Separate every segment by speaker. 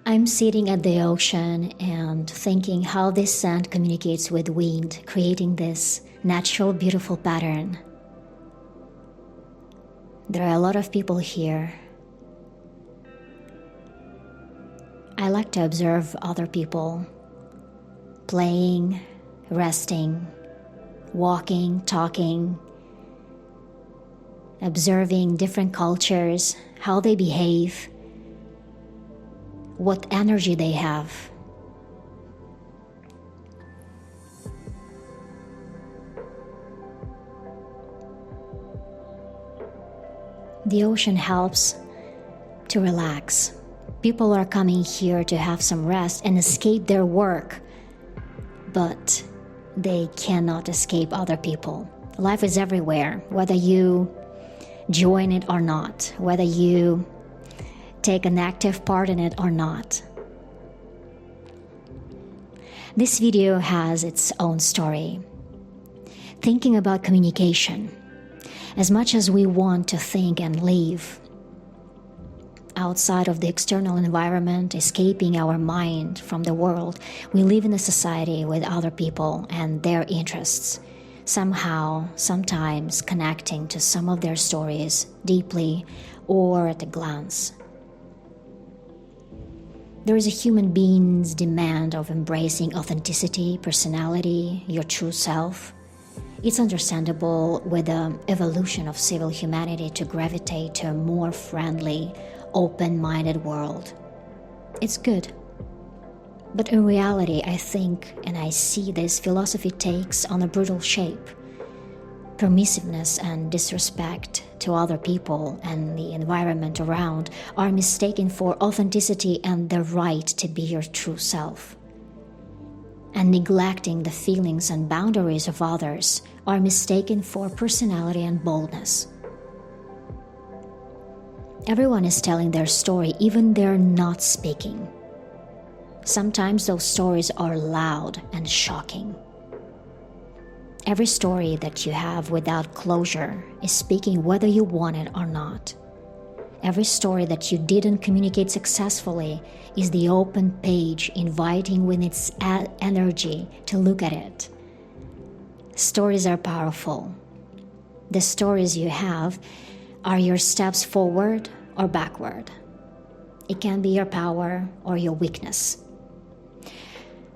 Speaker 1: I'm sitting at the ocean and thinking how this sand communicates with wind, creating this natural, beautiful pattern. There are a lot of people here. I like to observe other people playing, resting, walking, talking, observing different cultures, how they behave, what energy they have. The ocean helps to relax. People are coming here to have some rest and escape their work, but they cannot escape other people. Life is everywhere, whether you join it or not, whether you take an active part in it or not. This video has its own story. Thinking about communication. As much as we want to think and live outside of the external environment, escaping our mind from the world, we live in a society with other people and their interests, somehow, sometimes connecting to some of their stories deeply or at a glance. There is a human being's demand of embracing authenticity, personality, your true self. It's understandable with the evolution of civil humanity to gravitate to a more friendly, open-minded world. It's good. But in reality, I think and I see this philosophy takes on a brutal shape. Permissiveness and disrespect to other people and the environment around are mistaken for authenticity and the right to be your true self. And neglecting the feelings and boundaries of others are mistaken for personality and boldness. Everyone is telling their story, even they're not speaking. Sometimes those stories are loud and shocking. Every story that you have without closure is speaking whether you want it or not. Every story that you didn't communicate successfully is the open page inviting with its energy to look at it. Stories are powerful. The stories you have are your steps forward or backward. It can be your power or your weakness.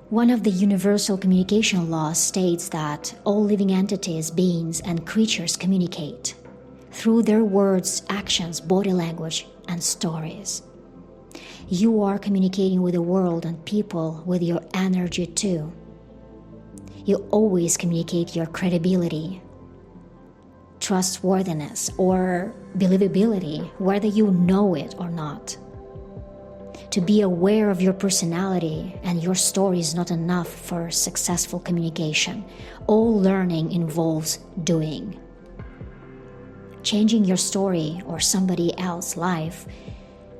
Speaker 1: One of the universal communication laws states that all living entities, beings, and creatures communicate through their words, actions, body language, and stories. You are communicating with the world and people with your energy too. You always communicate your credibility, trustworthiness, or believability, whether you know it or not. To be aware of your personality and your story is not enough for successful communication. All learning involves doing. Changing your story or somebody else's life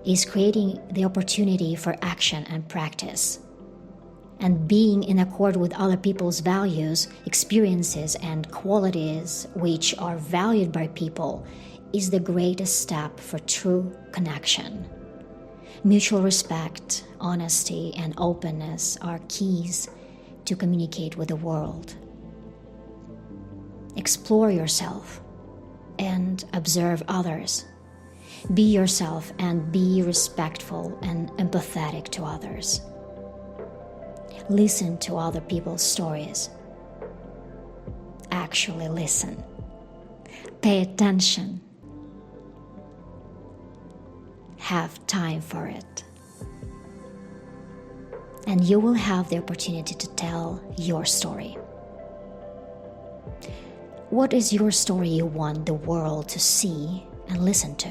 Speaker 1: is creating the opportunity for action and practice. And being in accord with other people's values, experiences, and qualities which are valued by people is the greatest step for true connection. Mutual respect, honesty, and openness are keys to communicate with the world. Explore yourself and observe others. Be yourself and be respectful and empathetic to others. Listen to other people's stories. Actually listen. Pay attention. Have time for it. And you will have the opportunity to tell your story. What is your story you want the world to see and listen to?